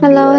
Hello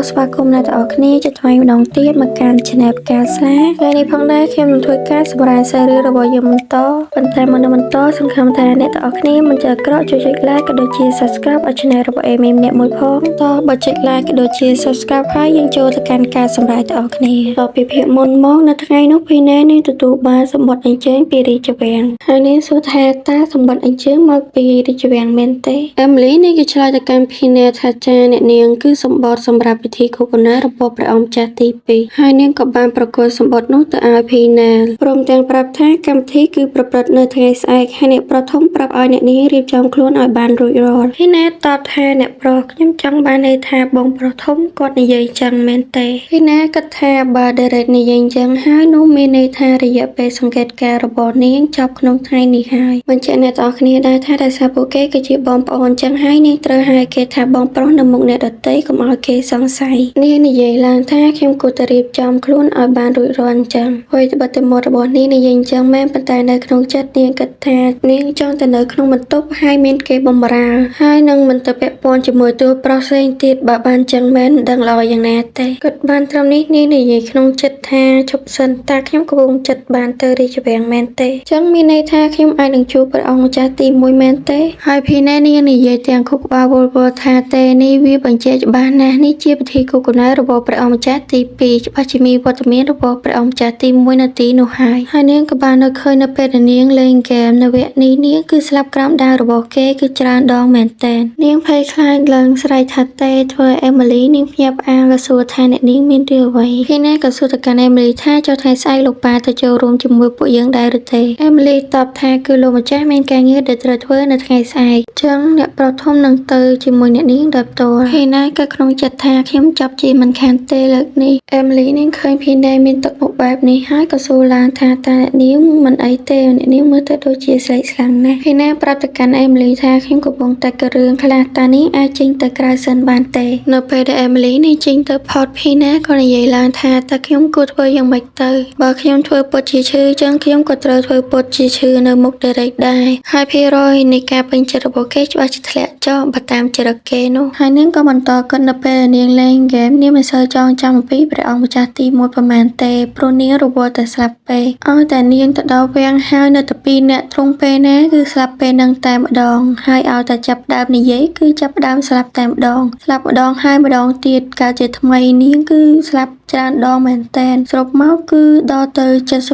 ស្វាគមន៍អ្នកទាំងអស់គ្នាជាថ្មីម្ដងទៀតមកកាន់ Channel ផ្កាស្លាថ្ងៃនេះផងដែរខ្ញុំនឹងធ្វើការសម្រាប់សាររឿងរបស់យើងបន្តប៉ុន្តែមុននឹងបន្តសង្ឃឹមថាអ្នកទាំងអស់គ្នាមិនចាក្រក់ជួយចុច like ក៏ដូចជា subscribe ឲ្យ Channel របស់ Amy ម្នាក់មួយផងតោះបើចុច like ក៏ដូចជា subscribe ហើយយើងចូលទៅកាន់ការសម្រាប់ទាំងអស់គ្នាតពីភាគមុនមកនៅថ្ងៃនោះភីណែនឹងទទួលបានសម្បត្តិអញ្ជើញពីរាជវាំងហើយនាងសួរថាតើសម្បត្តិអញ្ជើញមកពីរាជវាំងមែនទេ Emily នេះក៏ឆ្លើយទៅកាន់ភីណែថាចាអ្នកនាងគឺសម្បត្តិសម្រាប់ពិធីគូកណារបស់ព្រះអង្គចាស់ទី2ហើយនាងក៏បានប្រគល់សម្បត្តិនោះទៅឲ្យភីណែព្រមទាំងប្រាប់ថាកម្មវិធីគឺប្រព្រឹត្តនៅថ្ងៃស្អែកហើយអ្នកប្រធមប្រាប់ឲ្យអ្នកនាងរៀបចំខ្លួនឲ្យបានរួចរាល់ភីណែតបថាអ្នកប្រុសខ្ញុំចង់បានន័យថាបងប្រធមគាត់និយាយចឹងមែនទេភីណែគិតថាបើដេរ៉េតនិយាយចឹងហើយនោះមានន័យថារយៈពេលសង្កេតការរបស់នាងចប់ក្នុងថ្ងៃនេះហើយបញ្ជាក់អ្នកទាំងអស់គ្នាដែរថាដោយសារពួកគេគឺជាបងប្អូនចឹងហើយនាងត្រូវហៅគេថាបងប្រុសនៅមុខអ្នកដទៃកុំឲ្យគេសង្ស័យនាងនិយាយឡើងថាខ្ញុំគួរតែរៀបចំខ្លួនឲ្យបានរួចរាល់អញ្ចឹងហើយត្បិតតែមាត់របស់នាងនិយាយអញ្ចឹងមែនប៉ុន្តែនៅក្នុងចិត្តនាងគិតថានាងចង់តែនៅក្នុងបន្ទប់ហើយមានគេបម្រើហើយនឹងមិនទៅពាក់ព័ន្ធជាមួយតួប្រុសផ្សេងទៀតបើបានចឹងមែនមិនដឹងល្អយ៉ាងណាទេគិតបានត្រឹមនេះនាងនិយាយក្នុងចិត្តថាឈប់សិនតាខ្ញុំកំពុងចិត្តបានទៅរាជវាំងមែនទេចឹងមានន័យថាខ្ញុំអាចនឹងជួបព្រះអង្គម្ចាស់ទី1មែនទេហើយភីណែនាងនិយាយទាំងខុសក្បាលវល់ថាទេនេះវាបញ្ជាក់ច្បាស់ណាស់នេះជាពិធីគូកណារបស់ព្រះអង្គម្ចាស់ទី2ច្បាស់ជាមានវត្តមានរបស់ព្រះអង្គម្ចាស់ទី1នៅទីនោះហើយនាងក៏បាននៅឃើញនៅពេលដែលនាងលេងហ្គេមនៅវគ្គនេះនាងគឺស្លាប់ក្រោមដាវរបស់គេគឺច្រើនដងមែនទែននាងភ័យខ្លាចឡើងស្រែកថាទេធ្វើអេមីលីនាងភ្ញាក់ផ្អើលក៏សួរថាអ្នកនាងមានរឿងអ្វីហើយនាងក៏សួរទៅកាន់អេមីលីថាចុះថ្ងៃស្អែកលោកប៉ាទៅចូលរួមជាមួយពួកយើងដែរឬទេអេមីលីតបថាគឺលោកម្ចាស់មានការងារដែលត្រូវធ្វើនៅថ្ងៃស្អែកចឹងអ្នកប្រធមនឹងទៅជាមួយអ្នកនាងដោយផ្ទាល់ហើយណាក៏ក្នុងចិត្តថាខ្ញុំចាប់ជាមិនខានទេលើកនេះអេមីលីនាងឃើញភីណែមានទឹកមុខបែបនេះហើយក៏សួរឡើងថាតើអ្នកនាងមិនអីទេអ្នកនាងមើលទៅដូចជាស្លេកស្លាំងណាស់ភីណែប្រាប់ទៅកាន់អេមីលីថាខ្ញុំកំពុងតែក៏រឿងខ្លះតើនាងអាចចេញទៅក្រៅសិនបានទេនៅពេលដែលអេមីលីនាងចេញទៅផតភីណែក៏និយាយឡើងថាតើខ្ញុំគួរធ្វើយ៉ាងម៉េចទៅបើខ្ញុំធ្វើពុតជាឈឺចឹងខ្ញុំក៏ត្រូវធ្វើពុតជាឈឺនៅមុខដេរេកដែរហើយភាគរយនៃការពេញចិត្តរបស់គេច្បាស់ជាធ្លាក់ចុះបើតាមចរិតគេនោះហើយនាងក៏បន្តគិតនៅពេលនាងលេងហ្គេមនាងមិនសូវចងចាំអំពីព្រះអង្គម្ចាស់ទី1ប្រហែលទេព្រោះនាងរវល់តែស្លាប់ពេកឲ្យតែនាងទៅដល់វាំងហើយនៅតែ2នាក់ទ្រង់ពេលណាគឺស្លាប់ពេលនឹងតែម្ដងហើយឲ្យតែចាប់ដើមនិយាយគឺចាប់ដើមស្លាប់តែម្ដងស្លាប់ម្ដងហើយម្ដងទៀតកើតជាថ្មីនាងគឺស្លាប់ច្រើនដងមែនតែនសរុបមកគឺដល់ទៅ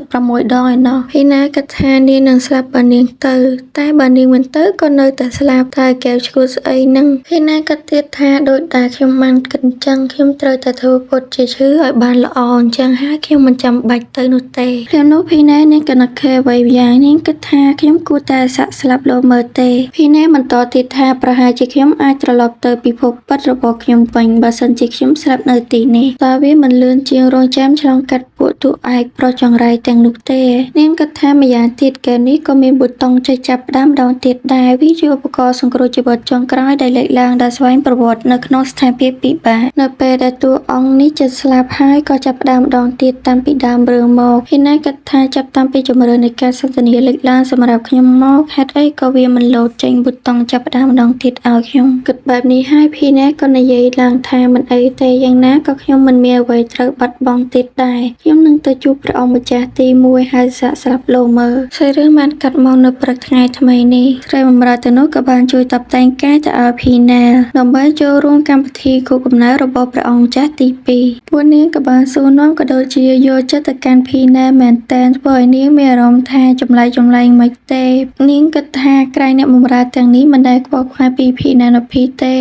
76ដងឯណោះហើយណាគិតថានាងនឹងស្លាប់បើនាងទៅតែបើនាងមិនទៅក៏នៅតែស្លាប់តែកែវឈួតស្អីហ្នឹងហើយណាគិតទៀតថាដូចតែខ្ញុំបានគិតអញ្ចឹងខ្ញុំត្រូវតែធ្វើពុតជាឈឺឲ្យបានល្អអញ្ចឹងហើយខ្ញុំមិនចាំបាច់ទៅនោះទេខ្ញុំនោះភីណែនាងក៏នឹកឃើញអ្វីយ៉ាងនាងគិតថាខ្ញុំគួរតែសាក់ស្លាប់លោមើលទេភីណែបន្តទៀតថាប្រហែលជាខ្ញុំអាចត្រឡប់ទៅពិភពពិតរបស់ខ្ញុំវិញបើសិនជាខ្ញុំស្លាប់នៅទីនេះតើវាមិនលឿនជាងរងចាំឆ្លងកាត់ពួកទូឯកប្រុសចង្រៃទាំងនោះទេនាងគិតថាម្យ៉ាងទៀតកែនេះក៏មានប៊ូតុងចុចចាប់ផ្ដើមម្ដងទៀតដែរវាជាឧបករណ៍សង្គ្រោះជីវិតចុងក្រោយដែលលេចឡើងដោយស្វែងប្រវត្តិនៅក្នុងស្ថានភាពពិបាកនៅពេលដែលតួអង្គនេះជិតស្លាប់ហើយក៏ចាប់ផ្ដើមម្ដងទៀតតាំងពីដើមរឿងមកហើយណាគិតថាចាប់តាំងពីជំរឿននៃការសន្ទនាលេចឡើងសម្រាប់ខ្ញុំមកហេតុអីក៏វាមិនលោតចេញប៊ូតុងចាប់ផ្ដើមម្ដងទៀតឲ្យខ្ញុំគិតបែបនេះហើយភីណាក៏និយាយឡើងថាមិនអីទេយ៉ាងណាក៏ខ្ញុំមិនមានអ្វីត្រូវបាត់បង់ទៀតដែរខ្ញុំនឹងទៅជួបព្រះអង្គម្ចាស់ទី1ហើយសាកស្លាប់លោមើលស្រីរឿងបានកាត់មកនៅព្រឹកថ្ងៃថ្មីនេះស្រីបម្រើទៅនោះក៏បានជួយតាប់តែងកាយទៅឲ្យភីណាដើម្បីចូលរួមកម្មវិធីគូកំណើតរបស់ព្រះអង្គម្ចាស់ទី2ពួកនាងក៏បានសួរនាំក៏ដូចជាយកចិត្តទៅកាន់ភីណាមែនតែនធ្វើឲ្យនាងមានអារម្មណ៍ថាចម្លែកមិនទេនាងគិតថាក្រែងអ្នកបម្រើទាំងនេះមិនដែលខ្វល់ខ្វាយពីភីណានៅភីទេ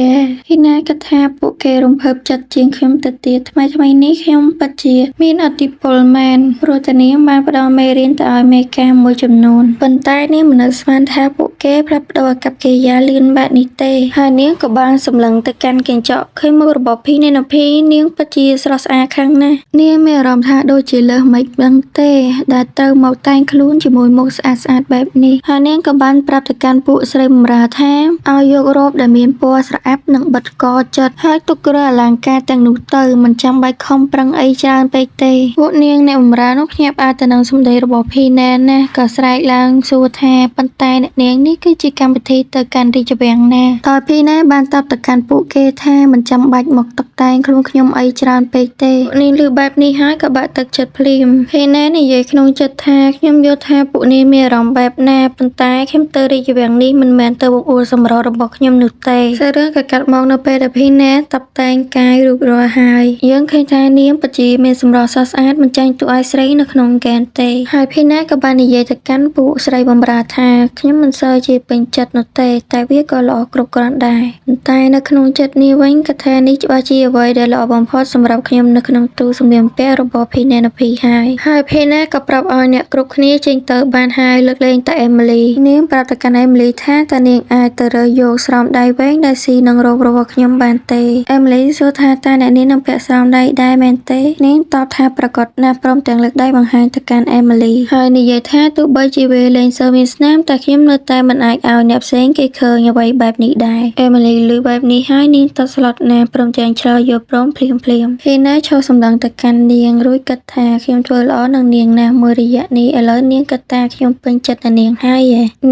ភីណាគិតថាពួកគេរំភើបចិត្តជាងខ្ញុំទៅទៀតថ្មីនេះខ្ញុំពិតជាមានឥទ្ធិពលមែនព្រោះតែនាងបានផ្ដល់មេរៀនទៅឲ្យមេការមួយចំនួនប៉ុន្តែនាងមិននឹកស្មានថាពួកគេផ្លាស់ប្ដូរអាកប្បកិរិយាលឿនបែបនេះទេហើយនាងក៏បានសម្លឹងទៅកាន់កញ្ចក់ឃើញមុខរបស់ភីនេណូភីនាងពិតជាស្រស់ស្អាតខ្លាំងណាស់នាងមានអារម្មណ៍ថាដូចជាលើសមិនដឹងទេដែលត្រូវមកតែងខ្លួនជាមួយមុខស្អាតបែបនេះហើយនាងក៏បានប្រាប់ទៅកាន់ពួកស្រីបម្រើថាឲ្យយករ៉ូបដែលមានពណ៌ស្រអាប់និងបិទកចិត្តហើយទុកគ្រឿងអលង្ការទាំងនោះទៅមិនចាំបាច់ខំប្រឹងអីច្រើនពេកទេពួក ពួកនាងអ្នកបម្រើនោះភ្ញាក់ផ្អើលទៅនឹងសម្ដីរបស់ភីណែនណាក៏ស្រែកឡើងសួរថាប៉ុន្តែអ្នកនាងនេះគឺជាកម្មវិធីទៅកាន់រាជវាំងណាដោយភីណែនបានតបទៅកាន់ពួកគេថាមិនចាំបាច់មកតុបតែងខ្លួនខ្ញុំអីច្រើនពេកទេពួកនាងឮបែបនេះហើយក៏បាក់ទឹកចិត្តភ្លាមភីណែននិយាយក្នុងចិត្តថាខ្ញុំយល់ថាពួកនាងមានអារម្មណ៍បែបណាប៉ុន្តែខ្ញុំទៅរាជវាំងនេះមិនមែនទៅបង្អួតសម្រស់របស់ខ្ញុំនោះទេសារឿងក៏កាត់មកនៅពេលដែលភីណែនតបតែងកាយរូបរាល់ហើយយើងឃើញថានាងពិតជាមានសម្រស់ស្រស់ស្អាតមិនចាញ់ទូឲ្យស្រីនៅក្នុងហ្គេមទេហើយភីណែនក៏បាននិយាយទៅកាន់ពួកស្រីបម្រើថាខ្ញុំមិនសូវជាពេញចិត្តនោះទេតែវាក៏ល្អគ្រប់គ្រាន់ដែរប៉ុន្តែនៅក្នុងចិត្តនាងវិញក៏ថានេះច្បាស់ជាអ្វីដែលល្អបំផុតសម្រាប់ខ្ញុំនៅក្នុងទូសម្លៀកបំពាក់របស់ភីណែនភីហើយភីណែនក៏ប្រាប់ឲ្យអ្នកគ្រប់គ្នាចេញទៅបានហើយលើកលែងតែអេមីលីនាងប្រាប់ទៅកាន់អេមីលីថាតើនាងអាចទៅរើសយកស្រោមដៃវែងដែលស៊ីនឹងរោគរបស់ខ្ញុំបានទេអេមីលីសួរថាតើអ្នកនាងនឹងពាក់ស្រោមដៃដែរមែនទេនាងតបថាប្រកាសណាស់ព្រមទាំងលើកដៃបង្ហាញទៅកាន់អេមីលីហើយនិយាយថាទោះបីជាវាលេងសូវមានស្នាមតែខ្ញុំនៅតែមិនអាចឲ្យអ្នកផ្សេងគេឃើញអ្វីបែបនេះដែរអេមីលីឮបែបនេះហើយនាងតស្លុតណាស់ព្រមទាំងឆ្លើយយកព្រមភ្លាមភីណាឈរសម្លឹងទៅកាន់នាងរួចគិតថាខ្ញុំធ្វើល្អនឹងនាងណាស់មួយរយៈនេះឥឡូវនាងគិតថាខ្ញុំពេញចិត្តនឹងនាងហើយ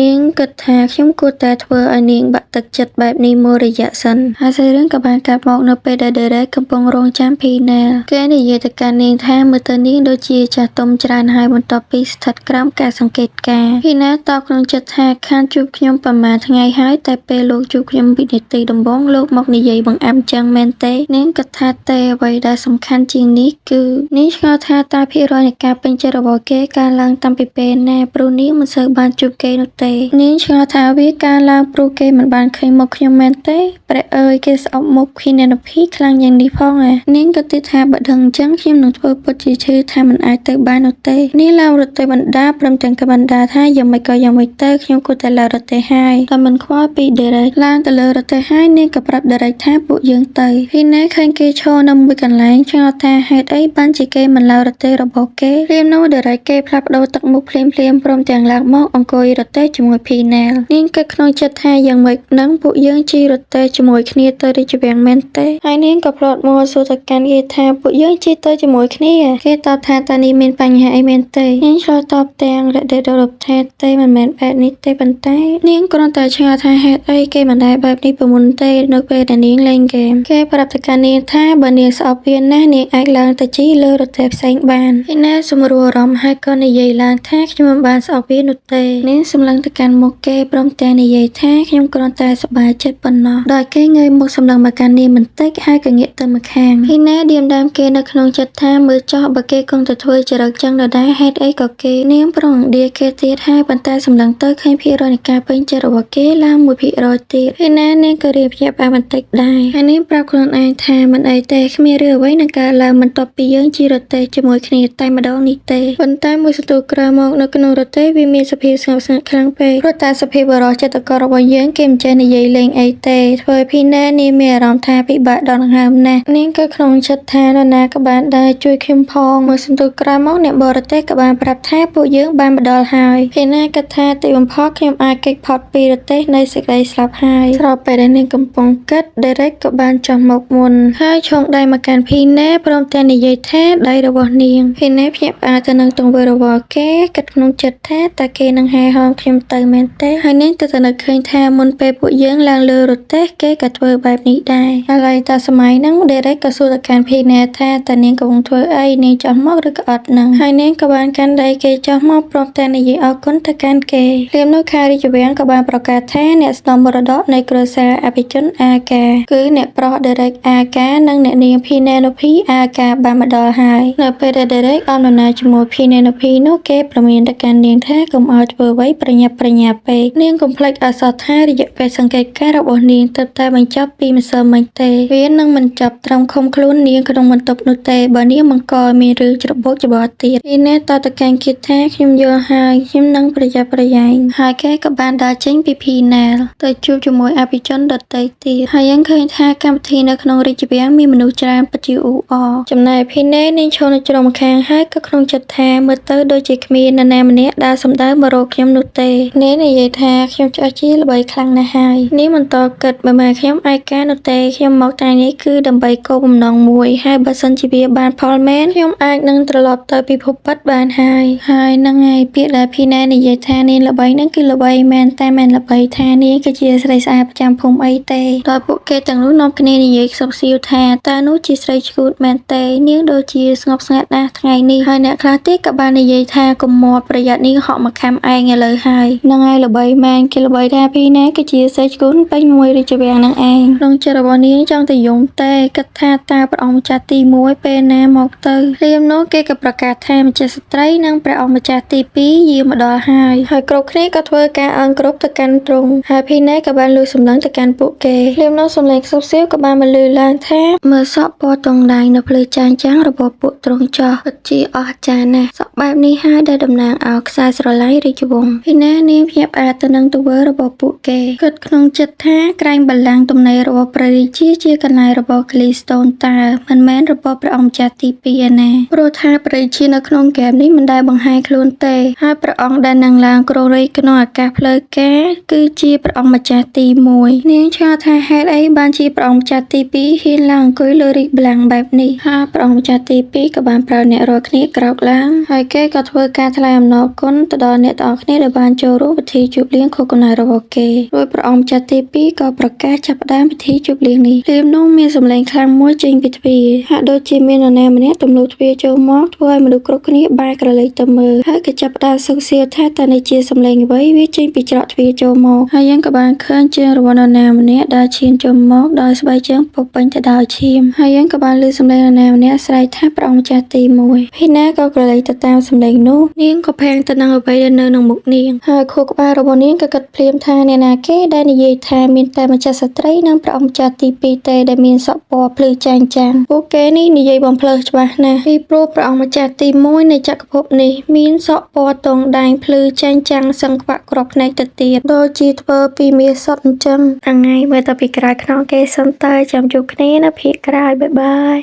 នាងគិតថាខ្ញុំគួរតែធ្វើឲ្យនាងបាក់ទឹកចិត្តបែបនេះមួយរយៈសិនហើយសារឿងក៏បានកាត់មកនៅពេលដែលដេរ៉េកំពុងរងចាំភីណាគេនិយាយទៅកាន់នាងថាមើលទៅនាងដូចជាចាស់ទុំច្រើនហើយបន្ទាប់ពីស្ថិតក្រោមការសង្កេតការណ៍ភីណាតបក្នុងចិត្តថាខានជួបខ្ញុំប្រហែលថ្ងៃហើយតែពេលលោកជួបខ្ញុំវិនាទីដំបូងលោកមកនិយាយបង្អាំចឹងមែនទេនាងគិតថាទេអ្វីដែលសំខាន់ជាងនេះគឺនាងឆ្ងល់ថាតើភាគរយនៃការពេញចិត្តរបស់គេកើតឡើងតាំងពីពេលណាព្រោះនាងមិនសូវបានជួបគេនោះទេនាងឆ្ងល់ថាវាកើតឡើងព្រោះគេមិនបានឃើញមុខខ្ញុំមែនទេព្រះអើយគេស្អប់មុខភីណែនភីខ្លាំងយ៉ាងនេះផងនាងក៏គិតថាបើដឹងអញ្ចឹងខ្ញុំនឹងធ្វើពិតជាឈឺថាមិនអាចទៅបាននោះទេនាងឡើងរទេះបណ្ដាព្រមទាំងក៏បណ្ដាថាយ៉ាងម៉េចក៏យ៉ាងម៉េចទៅខ្ញុំគួរតែឡើងរទេះហើយតែមិនខ្វល់ពីដេរ៉េកឡើងទៅលើរទេះហើយនាងក៏ប្រាប់ដេរ៉េកថាពួកយើងទៅភីណែឃើញគេឈរនៅមួយកន្លែងឆ្ងល់ថាហេតុអីបានជាគេមិនឡើងរទេះរបស់គេព្រាមនោះដេរ៉េកគេផ្លាស់ប្ដូរទឹកមុខភ្លាមព្រមទាំងឡើងមកអង្គុយរទេះជាមួយភីណែនាងគិតក្នុងចិត្តថាយ៉ាងម៉េចនឹងពួកយើងជិះរទេះជាមួយគ្នាទៅរាជវាំងមែនទេហើយនាងក៏ផ្លត់មកសួរទៅកាន់គេថាពួកយើងជិះទៅជាមួយគ្នាគេតបថាតើនេះមានបញ្ហាអីមែនទេនាងឆ្លើយតបទាំងរដេដរថាទេមិនមែនបែបនេះទេប៉ុន្តែនាងគ្រាន់តែឆ្ងល់ថាហេតុអីគេមិនដែលបែបនេះពីមុនទេនៅពេលដែលនាងលេងហ្គេមគេប្រាប់ទៅកាន់នាងថាបើនាងស្អប់វាណាស់នាងអាចឡើងទៅជិះលើរទេះផ្សេងបានហើយណាសម្រួលអារម្មណ៍ហើយក៏និយាយឡើងថាខ្ញុំមិនបានស្អប់វានោះទេនាងសម្លឹងទៅកាន់មុខគេព្រមទាំងនិយាយថាខ្ញុំគ្រាន់តែសប្បាយចិត្តប៉ុណ្ណោះដោយគេងើយមុខសម្លឹងមកកាន់នាងបន្តិចហើយក៏ងាកទៅម្ខាងហើយណាឌៀមដើមគេនៅក្នុងចិត្តថាមើលចោះបើគេគង់ទៅធ្វើចរិតចឹងដដែលហេតុអីក៏គេនាងប្រងដៀគេទៀតហើយប៉ុន្តែសម្លឹងទៅឃើញភាគរយនៃការពេញចិត្តរបស់គេឡើង 1% ទៀតហើយណានាងក៏រៀបភ្ញាក់ផ្អើលបន្តិចដែរហើយនាងប្រាប់ខ្លួនឯងថាមិនអីទេគ្មានរឿងអ្វីនឹងកើតឡើងបន្ទាប់ពីយើងជិះរទេះជាមួយគ្នាតែម្ដងនេះទេប៉ុន្តែមួយសន្ទុះក្រោយមកនៅក្នុងរទេះវាមានសភាពស្ងប់ស្ងាត់ខ្លាំងពេកព្រោះតែសភាពបរិសុទ្ធចិត្តកលរបស់យើងគេមិនចេះនិយាយលេងអីទេធ្វើឲ្យភីណែនាងមានអារម្មណ៍ថាពិបាកដល់ដង្ហើមណាស់នាងក៏ក្នុងចិត្តថានរណាក៏បានដែរជួយខ្ញុំផងមួយសន្ទុះក្រោយមកអ្នកបរទេះក៏បានប្រាប់ថាពួកយើងបានមកដល់ហើយភីណែគិតថាទីបំផុតខ្ញុំអាចគេចផុតពីរទេះនៃសេចក្តីស្លាប់ហើយស្របពេលដែលនាងកំពុងគិតដេរ៉េកក៏បានចុះមកមុនហើយឈោងដៃមកកាន់ភីណែព្រមទាំងនិយាយថាដៃរបស់នាងភីណែភ្ញាក់ផ្អើលទៅនឹងទង្វើរបស់គេគិតក្នុងចិត្តថាតើគេនឹងហែហោមខ្ញុំទៅមែនទេហើយនាងទៅនឹកឃើញថាមុនពេលពួកយើងឡើងលើរទេះគេក៏ធ្វើបែបនេះដែរហើយតែសម័យហ្នឹងដេរ៉េកក៏សួរទៅកាន់ភីណែថាតើនាងកំពុងធ្វើអីនាងចោះមកឬក៏អត់ហ្នឹងហើយនាងក៏បានកាន់ដៃគេចោះមកព្រមទាំងនិយាយអរគុណទៅកាន់គេភ្លាមនោះខារាជវាំងក៏បានប្រកាសថាអ្នកស្នំមរតកនៃគ្រួសារអភិជនអាកាគឺអ្នកប្រុសដេរ៉េកអាកានិងអ្នកនាងភីណែនូភីអាកាបានមកដល់ហើយនៅពេលដែលដេរ៉េកអមដំណើរជាមួយភីណែនូភីនោះគេប្រមានទៅកាន់នាងថាកុំឲ្យធ្វើអ្វីប្រញាប់ពេកនាងកុំភ្លេចអសរថារយៈពេលសង្កេតការណ៍របស់នាងទើបតែបញ្ចប់ពីម្សិលមិញទេវានឹងមិនចាប់ត្រឹមឃុំខ្លួននាងក្នុងបន្ទប់នោះទេបើនាងបង្កឲ្យមានរឿងច្របូកច្របល់ទៀតភីណែតទៅកាន់គេថាខ្ញុំយល់ហើយខ្ញុំនឹងប្រយ័ត្នប្រយែងហើយគេក៏បានដើរចេញពីភីណែទៅជួបជាមួយអភិជនដទៃទៀតហើយយើងឃើញថាកម្មវិធីនៅក្នុងរាជវាំងមានមនុស្សច្រើនពិតជាអ៊ូអរចំណែកភីណែនាងឈរនៅជ្រុងម្ខាងហើយក៏ក្នុងចិត្តថាមើលទៅដូចជាគ្មាននរណាម្នាក់ដែលសម្ដៅមករកខ្ញុំនោះទេនាងនិយាយថាខ្ញុំឆ្អឹងជាល្បីខ្លាំងណាស់ហើយនាងបន្តគិតបើម៉ែខ្ញុំឯកានោះទេខ្ញុំមកថ្ងៃនេះគឺដើម្បីគោលបំណងមួយហើយបើសិនជាវាបានផលមែនខ្ញុំ ខ្ញុំអាចនឹងត្រឡប់ទៅពិភពពិតបានហើយនឹងហើយពាក្យដែលភីណែនិយាយថានាងល្បីនឹងគឺល្បីមែនតែមិនល្បីថានាងគឺជាស្រីស្អាតប្រចាំភូមិអីទេដោយពួកគេទាំងនោះនាំគ្នានិយាយខ្សឹបខ្សៀវថាតើនោះជាស្រីឈួតមែនទេនាងដូចជាស្ងប់ស្ងាត់ណាស់ថ្ងៃនេះហើយអ្នកខ្លះទៀតក៏បាននិយាយថាកុំមាត់ប្រយ័ត្ននាងហក់មកខំឯងឥឡូវហើយនឹងហើយល្បីមែនគេល្បីថាភីណែគឺជាស្រីឈួតពេញមួយរាជវាំងនឹងឯងក្នុងចិត្តរបស់នាងចង់ទៅយំទេគិតថាតើព្រះអង្គម្ចាស់ទី1ពេលណាមកទៅភ្លាមនោះគេក៏ប្រកាសថាម្ចាស់ស្ត្រីនិងព្រះអង្គម្ចាស់ទី2យាងមកដល់ហើយគ្រប់គ្នាក៏ធ្វើការអើងគ្រប់ទៅកាន់ទ្រង់ហើយភីណែក៏បានលួចសម្លឹងទៅកាន់ពួកគេភ្លាមនោះសម្លេងខ្សឹបខ្សៀវក៏បានបន្លឺឡើងថាមើលសក់ពណ៌ទង់ដែងនៅភ្លឺចាងចាំងរបស់ពួកទ្រង់ចោះពិតជាអស្ចារ្យណាស់សក់បែបនេះហើយដែលតំណាងឲ្យខ្សែស្រឡាញ់រាជវង្សភីណែនាងភ្ញាក់ផ្អើលទៅនឹងទង្វើរបស់ពួកគេគិតក្នុងចិត្តថាក្រែងបល្ល័ង្កទំនេររបស់ព្រះរាជាកន្លែងរបស់គ្លីស្តូនតើមិនមែនរបស់ព្រះអង្គម្ចាស់ទី2ឯណាព្រោះថាព្រះរាជានៅក្នុងហ្គេមនេះមិនដែលបង្ហាញខ្លួនទេហើយព្រះអង្គដែលនឹងឡើងគ្រងរាជ្យក្នុងអាកាសផ្លូវការគឺជាព្រះអង្គម្ចាស់ទី1នាងឆ្ងល់ថាហេតុអីបានជាព្រះអង្គម្ចាស់ទី2ហ៊ានឡើងអង្គុយលើរាជបល្ល័ង្កបែបនេះហើយព្រះអង្គម្ចាស់ទី2ក៏បានប្រាប់អ្នករាល់គ្នាក្រោកឡើងហើយគេក៏ធ្វើការថ្លែងអំណរគុណទៅដល់អ្នកទាំងអស់គ្នាដែលបានចូលរួមពិធីជប់លៀងខួបកំណើតរបស់គេដោយព្រះអង្គម្ចាស់ទី2ក៏ប្រកាសចាប់ផ្ដើមពិធីជប់លៀងនេះភ្លាមនោះមានសម្លេងខ្លាំងមួយចេញពីទ្វារហាក់ដូចជាមាននរណាម្នាក់ទម្លុះទ្វារចូលមកធ្វើឲ្យមនុស្សគ្រប់គ្នាបែរក្រឡេកទៅមើលហើយក៏ចាប់ផ្ដើមសឹកសៀវថាតើនេះជាសម្លេងអ្វីវាចេញពីច្រកទ្វារចូលមកហើយយើងក៏បានឃើញជាងរបស់នរណាម្នាក់ដើរឈានចូលមកដោយស្បែកជើងពុកពេញទៅដោយឈាមហើយយើងក៏បានឮសម្លេងនរណាម្នាក់ស្រែកថាព្រះអង្គម្ចាស់ទី1ភីណាក៏ក្រឡេកទៅតាមសម្លេងនោះនាងក៏ផាំងទៅនឹងអ្វីដែលនៅក្នុងមុខនាងហើយខួរក្បាលរបស់នាងក៏គិតភ្លាមថាអ្នកណាគេដែលនិយាយថាមានតែម្ចាស់ស្ត្រីនិងព្រះអង្គម្ចាស់ទី2ទេដែលមានសក់ពណ៌ភ្លឺចាងចាំងពួកគេនេះនិយាយបំភ្លើច្បាស់ណាស់ពីព្រោះព្រះអង្គម្ចាស់ទី1នៃចក្រភពនេះមានសក់ពណ៌ទង់ដែងភ្លឺចាងចាំងសឹងខ្វាក់គ្រាប់ភ្នែកទៅទៀតដូចជាធ្វើពីមាសសុទ្ធចិញ្ចឹមថ្ងៃមើលទៅពីក្រោយខ្នងគេសិនតើចាំជួបគ្នានៅភាគក្រោយបាយបាយ